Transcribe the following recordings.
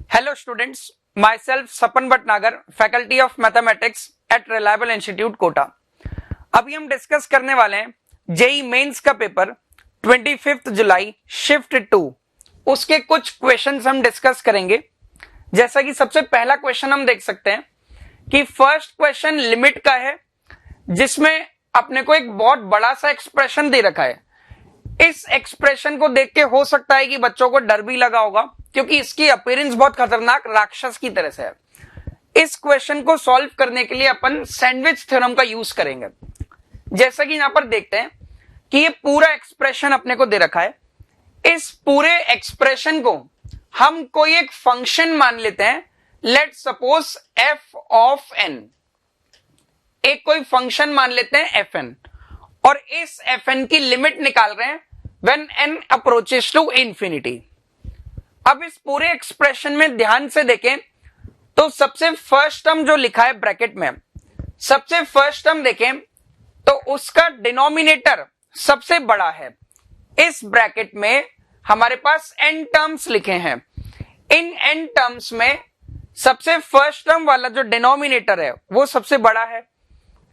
Hello students, myself Sapan Bhatnagar, Faculty of Mathematics at Reliable Institute Kota. अभी हम discuss करने वाले हैं जेई मेंस का पेपर 25 जुलाई शिफ्ट 2। उसके कुछ क्वेश्चंस हम डिस्कस करेंगे। जैसा कि सबसे पहला क्वेश्चन हम देख सकते हैं कि फर्स्ट क्वेश्चन लिमिट का है, जिसमें अपने को एक बहुत बड़ा सा एक्सप्रेशन दे रखा है। इस एक्सप्रेशन को देख के हो सकता है कि बच्चों को डर भी लगा होगा, क्योंकि इसकी अपीयरेंस बहुत खतरनाक राक्षस की तरह से है। इस क्वेश्चन को सॉल्व करने के लिए अपन सैंडविच थ्योरम का यूज करेंगे। जैसा कि यहां पर देखते हैं कि ये पूरा एक्सप्रेशन अपने को दे रखा है। इस पूरे एक्सप्रेशन को हम कोई एक फंक्शन मान लेते हैं। Let suppose F of N, एक कोई फंक्शन मान लेते हैं एफ एन, और इस एफ एन की लिमिट निकाल रहे हैं when N approaches to infinity. अब इस पूरे एक्सप्रेशन में ध्यान से देखें तो सबसे फर्स्ट टर्म जो लिखा है ब्रैकेट में, सबसे फर्स्ट टर्म देखें तो उसका डिनोमिनेटर सबसे बड़ा है। इस ब्रैकेट में हमारे पास n टर्म्स लिखे हैं। इन n टर्म्स में सबसे फर्स्ट टर्म वाला जो डिनोमिनेटर है वो सबसे बड़ा है।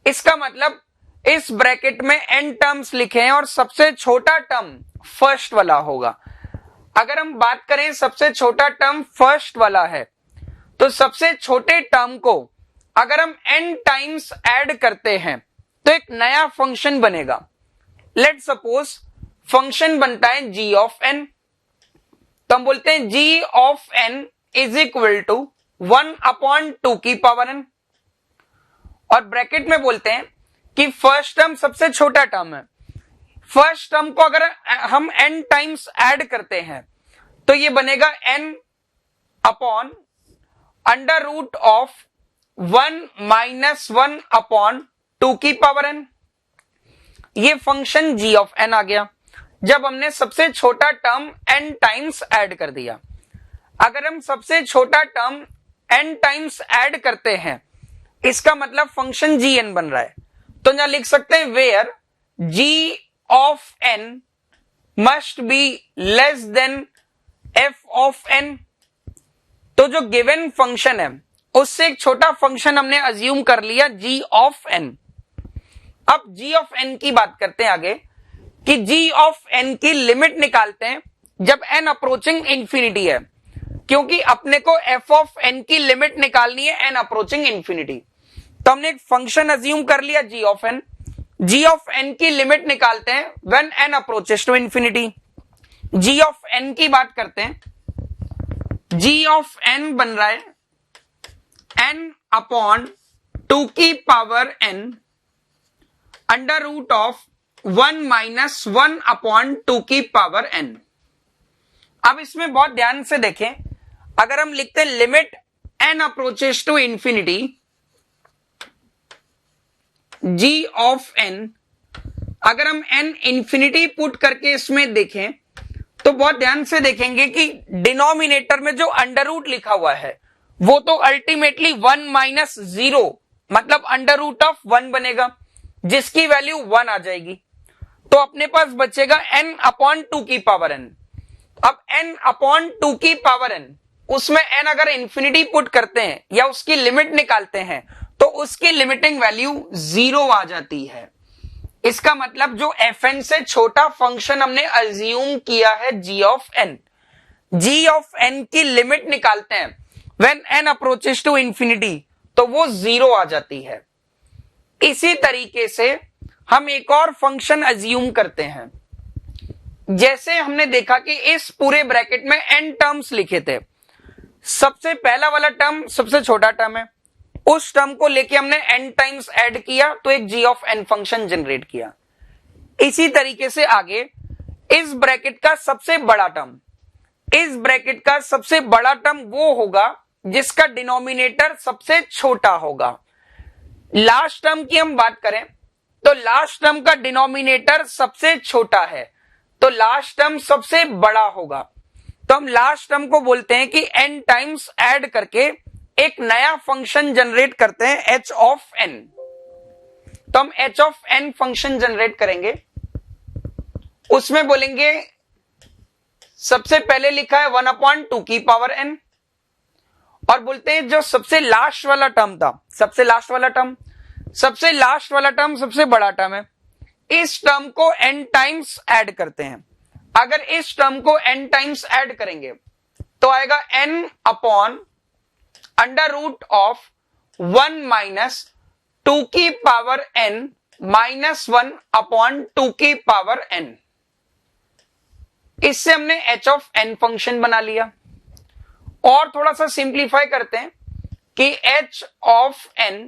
इसका मतलब इस ब्रैकेट में n टर्म्स लिखे हैं और सबसे छोटा टर्म फर्स्ट वाला होगा। अगर हम बात करें सबसे छोटा टर्म फर्स्ट वाला है, तो सबसे छोटे टर्म को अगर हम n टाइम्स ऐड करते हैं तो एक नया फंक्शन बनेगा। लेट सपोज फंक्शन बनता है g ऑफ n, तो हम बोलते हैं g of n is equal to 1/2 की पावर n, और ब्रैकेट में बोलते हैं कि फर्स्ट टर्म सबसे छोटा टर्म है। फर्स्ट टर्म को अगर हम n टाइम्स ऐड करते हैं तो ये बनेगा n upon under root of 1 minus 1/2 की पावर n। ये फंक्शन g ऑफ n आ गया जब हमने सबसे छोटा टर्म n टाइम्स ऐड कर दिया। अगर हम सबसे छोटा टर्म n टाइम्स ऐड करते हैं, इसका मतलब फंक्शन gn बन रहा है। तो यहां लिख सकते हैं where g of n must be less than f of n। तो जो गिवन फंक्शन है उससे एक छोटा फंक्शन हमने अज्यूम कर लिया g ऑफ n। अब g ऑफ n की बात करते हैं आगे कि g ऑफ n की लिमिट निकालते हैं जब n अप्रोचिंग इंफिनिटी है, क्योंकि अपने को f ऑफ n की लिमिट निकालनी है n अप्रोचिंग इंफिनिटी। तो हमने एक फंक्शन अज्यूम कर लिया g of n। g of n की लिमिट निकालते हैं when n approaches to infinity. g of n की बात करते हैं, g ऑफ n बन रहा है n अपॉन 2 की power n under root of 1 minus 1/2 की पावर n। अब इसमें बहुत ध्यान से देखें, अगर हम लिखते हैं limit n approaches to infinity g of n, अगर हम n इंफिनिटी पुट करके इसमें देखें तो बहुत ध्यान से देखेंगे कि डिनोमिनेटर में जो अंडर रूट लिखा हुआ है वो तो अल्टीमेटली 1 माइनस 0 मतलब अंडर रूट ऑफ 1 बनेगा, जिसकी वैल्यू 1 आ जाएगी। तो अपने पास बचेगा n अपॉन 2 की पावर n। अब n अपॉन 2 की पावर n, उसमें n अगर इंफिनिटी पुट करते हैं या उसकी लिमिट निकालते हैं तो उसकी लिमिटिंग वैल्यू 0 आ जाती है। इसका मतलब जो fn से छोटा फंक्शन हमने अज्यूम किया है g of n, g of n की लिमिट निकालते हैं when n approaches to infinity तो वो 0 आ जाती है। इसी तरीके से हम एक और फंक्शन अज्यूम करते हैं। जैसे हमने देखा कि इस पूरे ब्रैकेट में n टर्म्स लिखे थे, सबसे पहला वाला टर्म सबसे छोटा टर्म है, उस टर्म को लेके हमने n टाइम्स ऐड किया तो एक g of n function generate किया। इसी तरीके से आगे इस ब्रैकेट का सबसे बड़ा टर्म, इस ब्रैकेट का सबसे बड़ा टर्म वो होगा जिसका डिनोमिनेटर सबसे छोटा होगा। लास्ट टर्म की हम बात करें तो लास्ट टर्म का डिनोमिनेटर सबसे छोटा है, तो लास्ट टर्म सबसे बड़ा होगा। तो हम लास्ट टर्म को बोलते हैं कि n टाइम्स ऐड करके एक नया फंक्शन जनरेट करते हैं h ऑफ n। तो हम h of n function generate करेंगे, उसमें बोलेंगे सबसे पहले लिखा है 1/2 की पावर n, और बोलते हैं जो सबसे लास्ट वाला टर्म था, सबसे लास्ट वाला टर्म सबसे बड़ा टर्म है, इस टर्म को n टाइम्स ऐड करते हैं। अगर इस टर्म को n टाइम्स ऐड करेंगे तो आएगा n upon under root of 1 minus 2 की पावर n माइनस 1 अपॉन 2 की पावर n। इससे हमने h ऑफ n फंक्शन बना लिया। और थोड़ा सा सिंप्लीफाई करते हैं कि h of n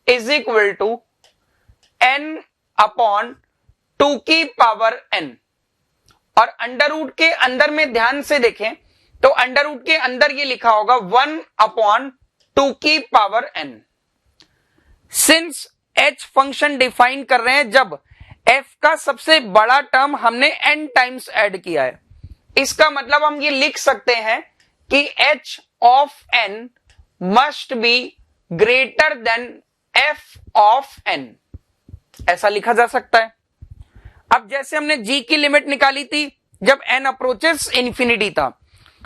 is equal to n upon 2 की पावर n। और अंडर रूट के अंदर में ध्यान से देखें तो अंडर रूट के अंदर ये लिखा होगा 1 अपॉन 2 की power n। Since h function define कर रहे हैं जब f का सबसे बड़ा टर्म हमने n टाइम्स ऐड किया है, इसका मतलब हम ये लिख सकते हैं कि h of n must be greater than f of n, ऐसा लिखा जा सकता है। अब जैसे हमने g की लिमिट निकाली थी जब n अप्रोचेस इंफिनिटी था,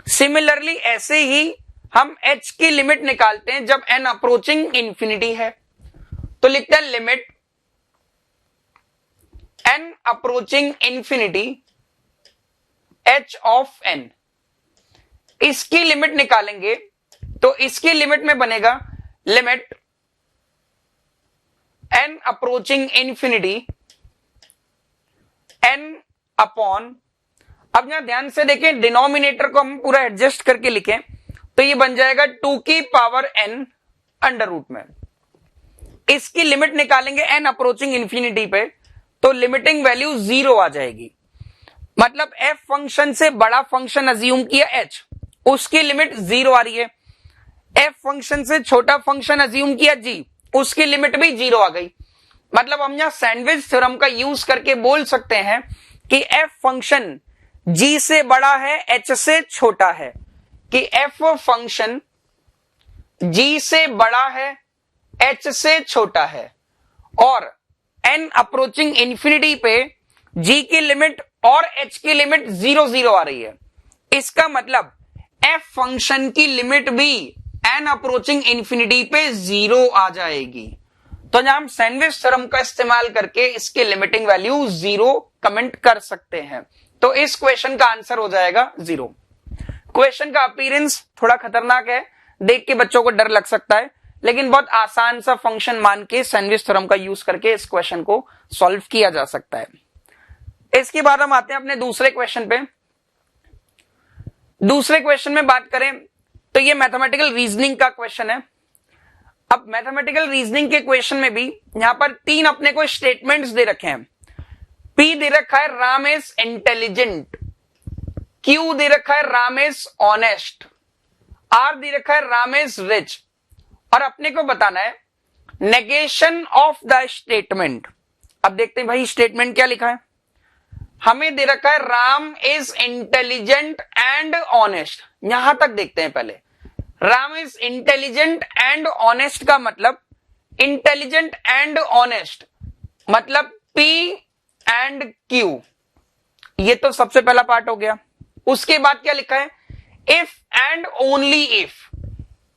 सिमिलरली ऐसे ही हम h की लिमिट निकालते हैं जब n अप्रोचिंग इंफिनिटी है। तो लिखते हैं limit n approaching infinity h of n। इसकी लिमिट निकालेंगे तो इसकी लिमिट में बनेगा limit n approaching infinity n upon, अब यहां ध्यान से देखें डिनोमिनेटर को हम पूरा एडजस्ट करके लिखें तो ये बन जाएगा 2 की पावर n अंडर रूट में। इसकी लिमिट निकालेंगे n अप्रोचिंग इंफिनिटी पे तो लिमिटिंग वैल्यू 0 आ जाएगी। मतलब f फंक्शन से बड़ा फंक्शन अज्यूम किया h, उसकी लिमिट 0 आ रही है। f फंक्शन से छोटा फंक्शन अज्यूम किया g, उसकी लिमिट भी 0 आ गई। मतलब हम यहां सैंडविच थ्योरम का यूज करके बोल सकते हैं कि f फंक्शन g से बड़ा है h से छोटा है, कि f फंक्शन g से बड़ा है h से छोटा है और n अप्रोचिंग इंफिनिटी पे g की लिमिट और h की लिमिट 0 0 आ रही है। इसका मतलब f फंक्शन की लिमिट भी n अप्रोचिंग इंफिनिटी पे 0 आ जाएगी। तो जहां हम सैंडविच थ्योरम का इस्तेमाल करके इसके लिमिटिंग वैल्यू 0 कमेंट कर सकते हैं। तो इस क्वेश्चन का आंसर हो जाएगा 0। क्वेश्चन का अपीयरेंस थोड़ा खतरनाक है, देख के बच्चों को डर लग सकता है, लेकिन बहुत आसान सा फंक्शन मान के सैंडविच थ्योरम का यूज करके इस क्वेश्चन को सॉल्व किया जा सकता है। इसके बाद हम आते हैं अपने दूसरे क्वेश्चन पे। दूसरे क्वेश्चन में बात करें तो ये मैथमेटिकल रीजनिंग का क्वेश्चन है। अब मैथमेटिकल रीजनिंग के क्वेश्चन में भी यहां पर 3 अपने को स्टेटमेंट्स दे रखे हैं। P दे रखा है राम इज इंटेलिजेंट, Q दे रखा है राम इज ऑनेस्ट, R दे रखा है राम इज रिच। और अपने को बताना है नेगेशन ऑफ द स्टेटमेंट। अब देखते हैं भाई स्टेटमेंट क्या लिखा है। हमें दे रखा है Ram is intelligent and honest, यहां तक देखते हैं पहले। Ram is intelligent and honest का मतलब इंटेलिजेंट एंड ऑनेस्ट मतलब P एंड Q, ये तो सबसे पहला पार्ट हो गया। उसके बाद क्या लिखा है if and only if.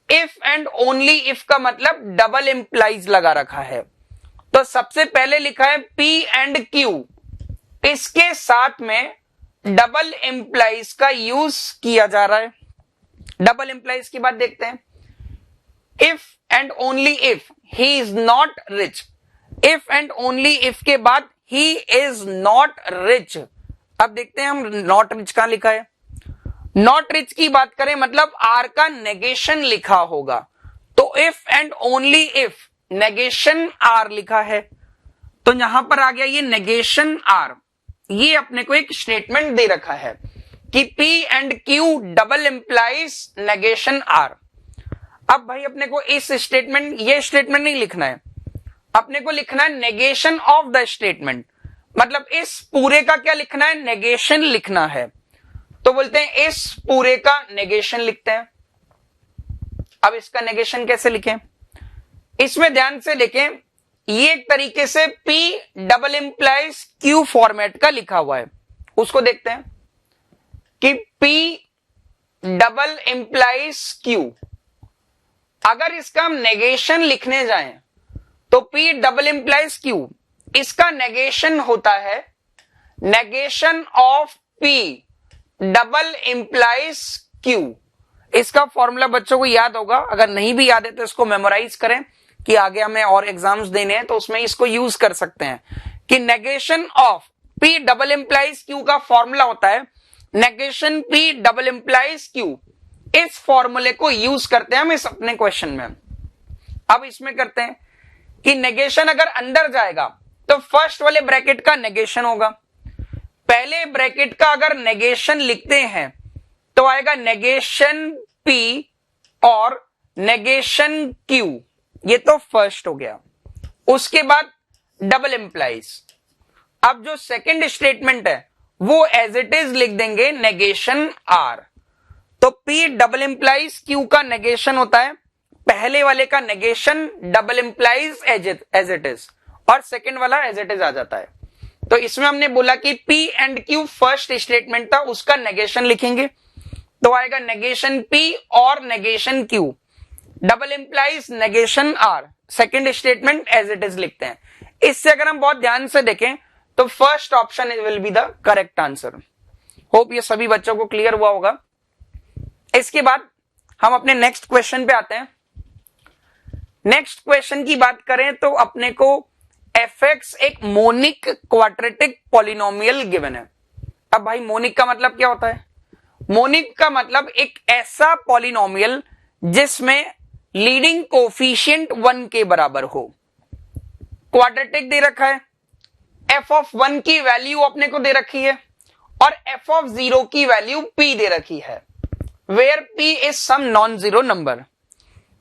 If and only if का मतलब डबल इंप्लाइज लगा रखा है। तो सबसे पहले लिखा है P एंड Q, इसके साथ में डबल इंप्लाइज का यूज किया जा रहा है। डबल इंप्लाइज की बात देखते हैं। If and only if he is not rich, if and only if के बाद ही इज नॉट रिच। अब देखते हैं हम नॉट रिच कहां लिखा है। नॉट रिच की बात करें मतलब आर का नेगेशन लिखा होगा। तो if and only if negation R लिखा है तो यहां पर आ गया ये नेगेशन आर। ये अपने को एक स्टेटमेंट दे रखा है कि P and Q double implies negation R. अब भाई अपने को इस स्टेटमेंट, ये स्टेटमेंट नहीं लिखना है, अपने को लिखना है नेगेशन ऑफ द स्टेटमेंट। मतलब इस पूरे का क्या लिखना है, नेगेशन लिखना है। तो बोलते हैं इस पूरे का नेगेशन लिखते हैं। अब इसका नेगेशन कैसे लिखें, इसमें ध्यान से देखें। ये एक तरीके से P double implies Q format का लिखा हुआ है, उसको देखते हैं कि P डबल इंप्लाइज क्यू। अगर इसका हम नेगेशन लिखने जाएं तो P डबल इंप्लाइज क्यू, इसका नेगेशन होता है negation of P double implies Q. इसका फॉर्मूला बच्चों को याद होगा, अगर नहीं भी याद है तो इसको मेमोराइज करें कि आगे हमें और एग्जाम्स देने हैं तो उसमें इसको यूज कर सकते हैं कि negation of P double implies Q का फॉर्मूला होता है negation P double implies Q. इस फॉर्मूले को यूज करते हैं हम इस अपने क्वेश्चन में। अब इसमें करते हैं कि नेगेशन अगर अंदर जाएगा तो फर्स्ट वाले ब्रैकेट का नेगेशन होगा, पहले ब्रैकेट का अगर नेगेशन लिखते हैं तो आएगा नेगेशन P और नेगेशन Q, ये तो फर्स्ट हो गया। उसके बाद डबल इंप्लाइज। अब जो सेकंड स्टेटमेंट है वो एज इट इज लिख देंगे नेगेशन R। तो P डबल इंप्लाइज Q का नेगेशन होता है पहले वाले का negation double implies as it is, और सेकंड वाला एज इट इज आ जाता है। तो इसमें हमने बोला कि P and Q first statement था, उसका नेगेशन लिखेंगे तो आएगा नेगेशन P और negation Q double implies negation R, second statement as it is लिखते हैं। इससे अगर हम बहुत ध्यान से देखें तो first option will be the correct answer. Hope ये सभी बच्चों को क्लियर हुआ होगा। इसके बाद हम अपने नेक्स्ट क्वेश्चन पे आते हैं। नेक्स्ट क्वेश्चन की बात करें तो अपने को fx एक मोनिक क्वाड्रेटिक पॉलिनोमियल गिवन है। अब भाई मोनिक का मतलब क्या होता है? मोनिक का मतलब एक ऐसा पॉलिनोमियल जिसमें लीडिंग कोफिशिएंट 1 के बराबर हो। क्वाड्रेटिक दे रखा है, f ऑफ 1 की वैल्यू अपने को दे रखी है और f ऑफ 0 की वैल्यू p दे रखी है, where p is some non zero number.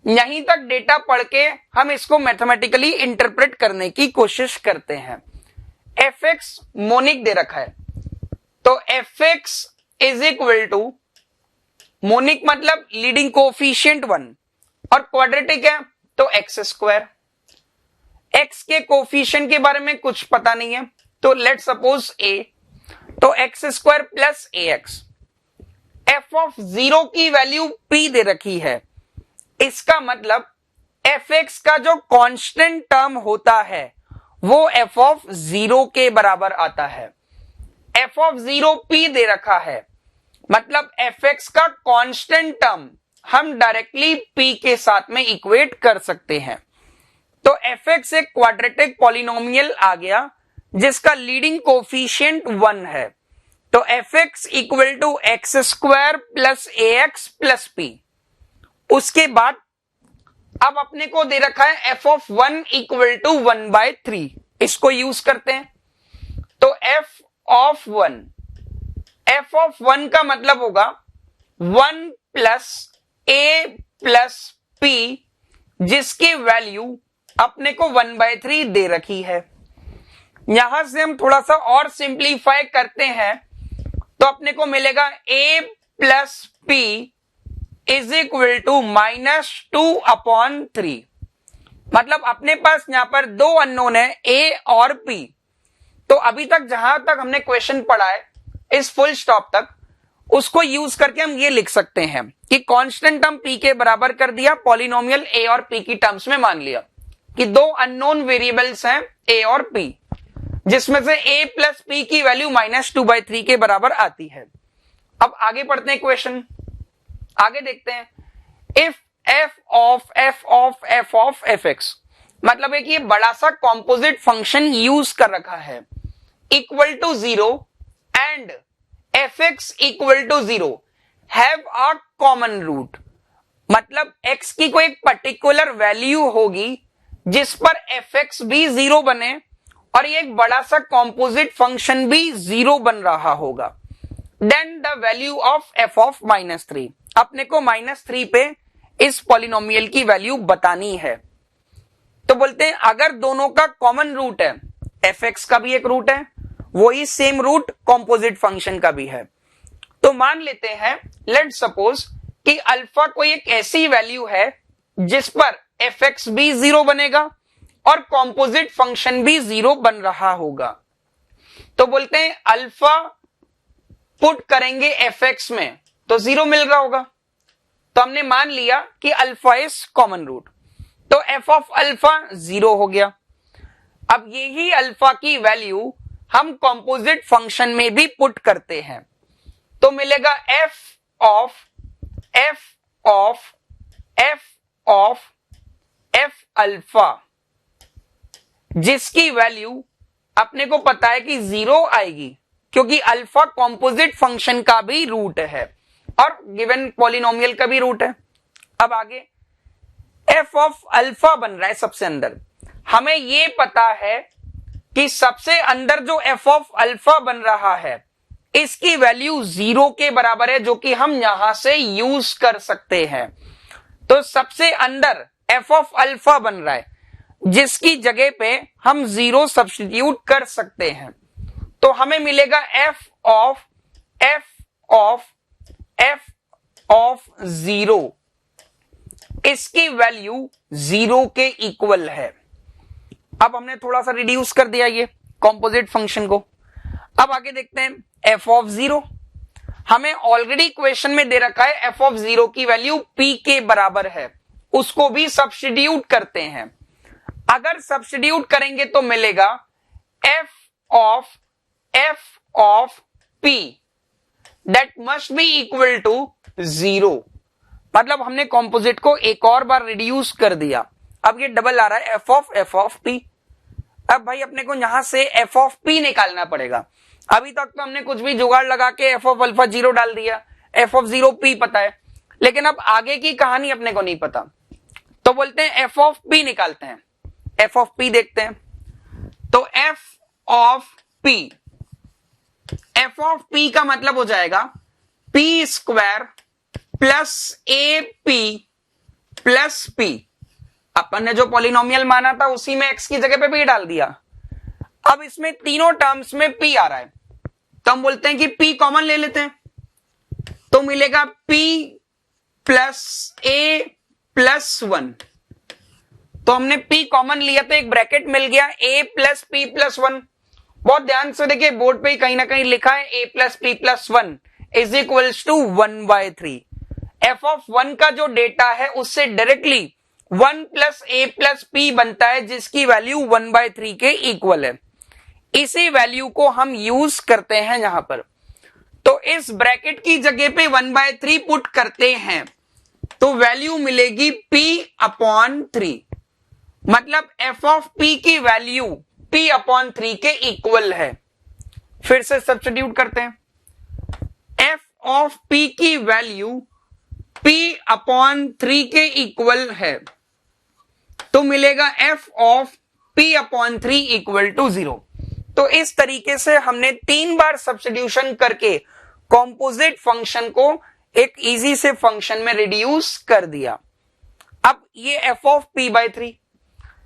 यहीं तक डेटा पढ़ के हम इसको मैथमेटिकली इंटरप्रेट करने की कोशिश करते हैं। fx मोनिक दे रखा है तो fx is equal to, monic मतलब लीडिंग कोफिशिएंट 1 और क्वाड्रेटिक है तो एक्स स्क्वायर। एक्स के कोफिशिएंट के बारे में कुछ पता नहीं है तो लेट सपोज a, तो x square plus a x. F of 0 की वैल्यू p दे रखी है, इसका मतलब fx का जो कांस्टेंट टर्म होता है वो f ऑफ 0 के बराबर आता है। f ऑफ 0 p दे रखा है, मतलब fx का कांस्टेंट टर्म हम डायरेक्टली p के साथ में इक्वेट कर सकते हैं। तो fx एक क्वाड्रेटिक पॉलिनोमियल आ गया जिसका लीडिंग कोफिशिएंट 1 है। तो fx equal to x square plus a x plus p। उसके बाद अब अपने को दे रखा है f ऑफ 1 इक्वल टू 1/3, इसको यूज करते हैं। तो f ऑफ 1 का मतलब होगा 1 प्लस a प्लस p, जिसकी वैल्यू अपने को 1/3 दे रखी है। यहां से हम थोड़ा सा और सिंप्लीफाई करते हैं तो अपने को मिलेगा a plus p is equal to -2/3। मतलब अपने पास यहां पर दो अननोन है a और p। तो अभी तक जहां तक हमने क्वेश्चन पढ़ा है इस फुल स्टॉप तक, उसको यूज करके हम ये लिख सकते हैं कि कांस्टेंट टर्म p के बराबर कर दिया, पॉलिनोमियल a और p की टर्म्स में मान लिया कि दो अननोन वेरिएबल्स हैं a और p, जिसमें से a प्लस p की वैल्यू -2/3 के बराबर आती है। अब आगे पढ़ते हैं क्वेश्चन, आगे देखते हैं। इफ f ऑफ fx, मतलब है कि ये बड़ा सा कॉम्पोजिट फंक्शन यूज कर रखा है, equal to 0 and fx equal to 0 have a common root, मतलब x की कोई एक पर्टिकुलर वैल्यू होगी जिस पर fx भी 0 बने और ये एक बड़ा सा कॉम्पोजिट फंक्शन भी 0 बन रहा होगा। Then the value of f of -3, अपने को -3 पे इस पॉलिनोमियल की वैल्यू बतानी है। तो बोलते हैं अगर दोनों का कॉमन रूट है, fx का भी एक रूट है, वही सेम रूट कॉम्पोजिट फंक्शन का भी है, तो मान लेते हैं लेट सपोज कि अल्फा कोई एक ऐसी वैल्यू है जिस पर fx भी 0 बनेगा और कॉम्पोजिट फंक्शन भी 0 बन रहा होगा। तो बोलते हैं अल्फा पुट करेंगे fx में तो 0 मिल रहा होगा, तो हमने मान लिया कि अल्फा इज कॉमन रूट, तो एफ ऑफ अल्फा 0 हो गया। अब यही अल्फा की वैल्यू हम कंपोजिट फंक्शन में भी पुट करते हैं, तो मिलेगा एफ ऑफ एफ अल्फा, जिसकी वैल्यू अपने को पता है कि 0 आएगी क्योंकि अल्फा कंपोजिट फंक्शन का भी रूट है और गिवन पॉलिनोमियल का भी रूट है। अब आगे एफ ऑफ अल्फा बन रहा है सबसे अंदर, हमें यह पता है कि सबसे अंदर जो एफ ऑफ अल्फा बन रहा है इसकी वैल्यू 0 के बराबर है, जो कि हम यहां से यूज कर सकते हैं। तो सबसे अंदर एफ ऑफ अल्फा बन रहा है जिसकी जगह पे हम 0 सब्स्टिट्यूट कर सकते हैं, तो हमें मिलेगा एफ ऑफ 0, इसकी वैल्यू 0 के इक्वल है। अब हमने थोड़ा सा रिड्यूस कर दिया ये कंपोजिट फंक्शन को। अब आगे देखते हैं एफ ऑफ 0, हमें ऑलरेडी इक्वेशन में दे रखा है एफ ऑफ 0 की वैल्यू p के बराबर है, उसको भी सब्स्टिट्यूट करते हैं। अगर सब्स्टिट्यूट करेंगे तो मिलेगा F of p that must be equal to 0, मतलब हमने कंपोजिट को एक और बार रिड्यूस कर दिया। अब ये डबल आ रहा है एफ ऑफ p। अब भाई अपने को यहां से एफ ऑफ p निकालना पड़ेगा। अभी तक तो हमने कुछ भी जुगाड़ लगा के एफ ऑफ अल्फा 0 डाल दिया, एफ ऑफ 0 p पता है, लेकिन अब आगे की कहानी अपने को नहीं पता, तो बोलते हैं एफ ऑफ p निकालते हैं। एफ ऑफ p देखते हैं, तो एफ ऑफ p का मतलब हो जाएगा p square plus A P plus p। अपन ने जो पॉलिनोमियल माना था उसी में x की जगह पे p डाल दिया। अब इसमें तीनों टर्म्स में p आ रहा है, तो हम बोलते हैं कि p कॉमन ले लेते हैं, तो मिलेगा p प्लस a प्लस 1। तो हमने p कॉमन लिया तो एक ब्रैकेट मिल गया a प्लस p प्लस 1। बहुत ध्यान से देखिए, बोर्ड पे कहीं ना कहीं लिखा है a plus p plus 1 is equals to 1/3। F of 1 का जो डेटा है उससे directly 1 plus a plus p बनता है, जिसकी वैल्यू 1/3 के इक्वल है। इसी वैल्यू को हम यूज करते हैं यहां पर, तो इस ब्रैकेट की जगह पे 1/3 पुट करते हैं तो वैल्यू मिलेगी p/3, मतलब एफ ऑफ p की वैल्यू p/3 के इक्वल है। फिर से सब्स्टिट्यूट करते हैं, एफ ऑफ p की वैल्यू p/3 के इक्वल है, तो मिलेगा F of p/3 equal to 0। तो इस तरीके से हमने 3 बार सब्स्टिट्यूशन करके कंपोजिट फंक्शन को एक इजी से फंक्शन में रिड्यूस कर दिया। अब ये एफ ऑफ p/3,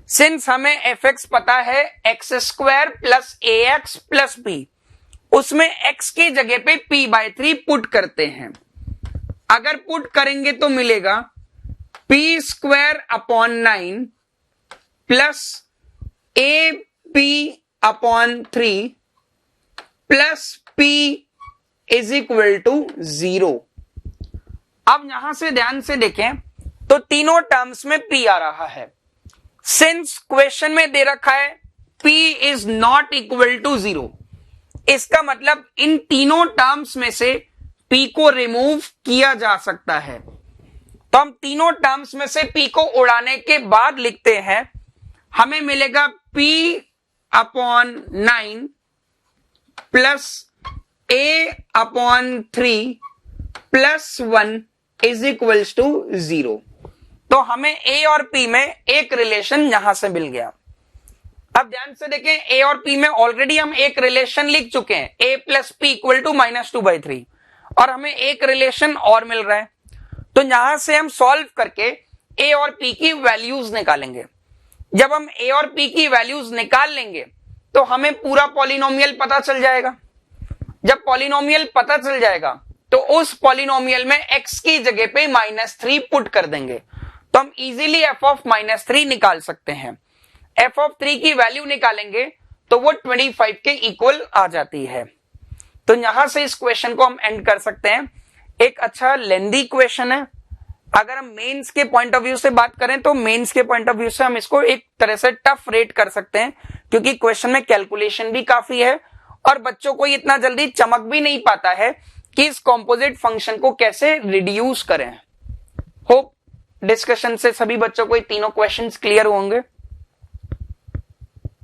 सिंस हमें एफ एक्स पता है x square plus a x plus P, उसमें x की जगह पे p/3 पुट करते हैं। अगर पुट करेंगे तो मिलेगा p²/9 plus AP/3 plus p is equal to 0। अब यहां से ध्यान से देखें तो तीनों टर्म्स में p आ रहा है। सिंस क्वेश्चन में दे रखा है p is not equal to 0, इसका मतलब इन तीनों टर्म्स में से p को रिमूव किया जा सकता है। तो हम तीनों टर्म्स में से p को उड़ाने के बाद लिखते हैं, हमें मिलेगा p/9 plus a/3 plus 1 is equals to 0। तो हमें a और p में एक रिलेशन यहां से मिल गया। अब ध्यान से देखें, a और p में ऑलरेडी हम एक रिलेशन लिख चुके हैं, a plus p equal to -2/3, और हमें एक रिलेशन और मिल रहा है। तो यहां से हम सॉल्व करके a और p की वैल्यूज निकालेंगे। जब हम a और p की वैल्यूज निकाल लेंगे तो हमें पूरा पॉलिनोमियल पता चल जाएगा। जब पॉलिनोमियल पता चल जाएगा तो उस पॉलिनोमियल में x की जगह पे -3 पुट कर देंगे, तो हम इजीली f ऑफ -3 निकाल सकते हैं। f ऑफ 3 की वैल्यू निकालेंगे तो वो 25 के इक्वल आ जाती है। तो यहां से इस क्वेश्चन को हम एंड कर सकते हैं। एक अच्छा लेंदी क्वेश्चन है। अगर हम मेंस के पॉइंट ऑफ व्यू से बात करें तो मेंस के पॉइंट ऑफ व्यू से हम इसको एक तरह से टफ रेट कर सकते हैं, क्योंकि क्वेश्चन में कैलकुलेशन भी काफी है और बच्चों को इतना जल्दी चमक भी नहीं पाता है कि इस कॉम्पोजिट फंक्शन को कैसे रिड्यूस करें। होप डिस्कशन से सभी बच्चों को ये तीनों क्वेश्चंस क्लियर होंगे।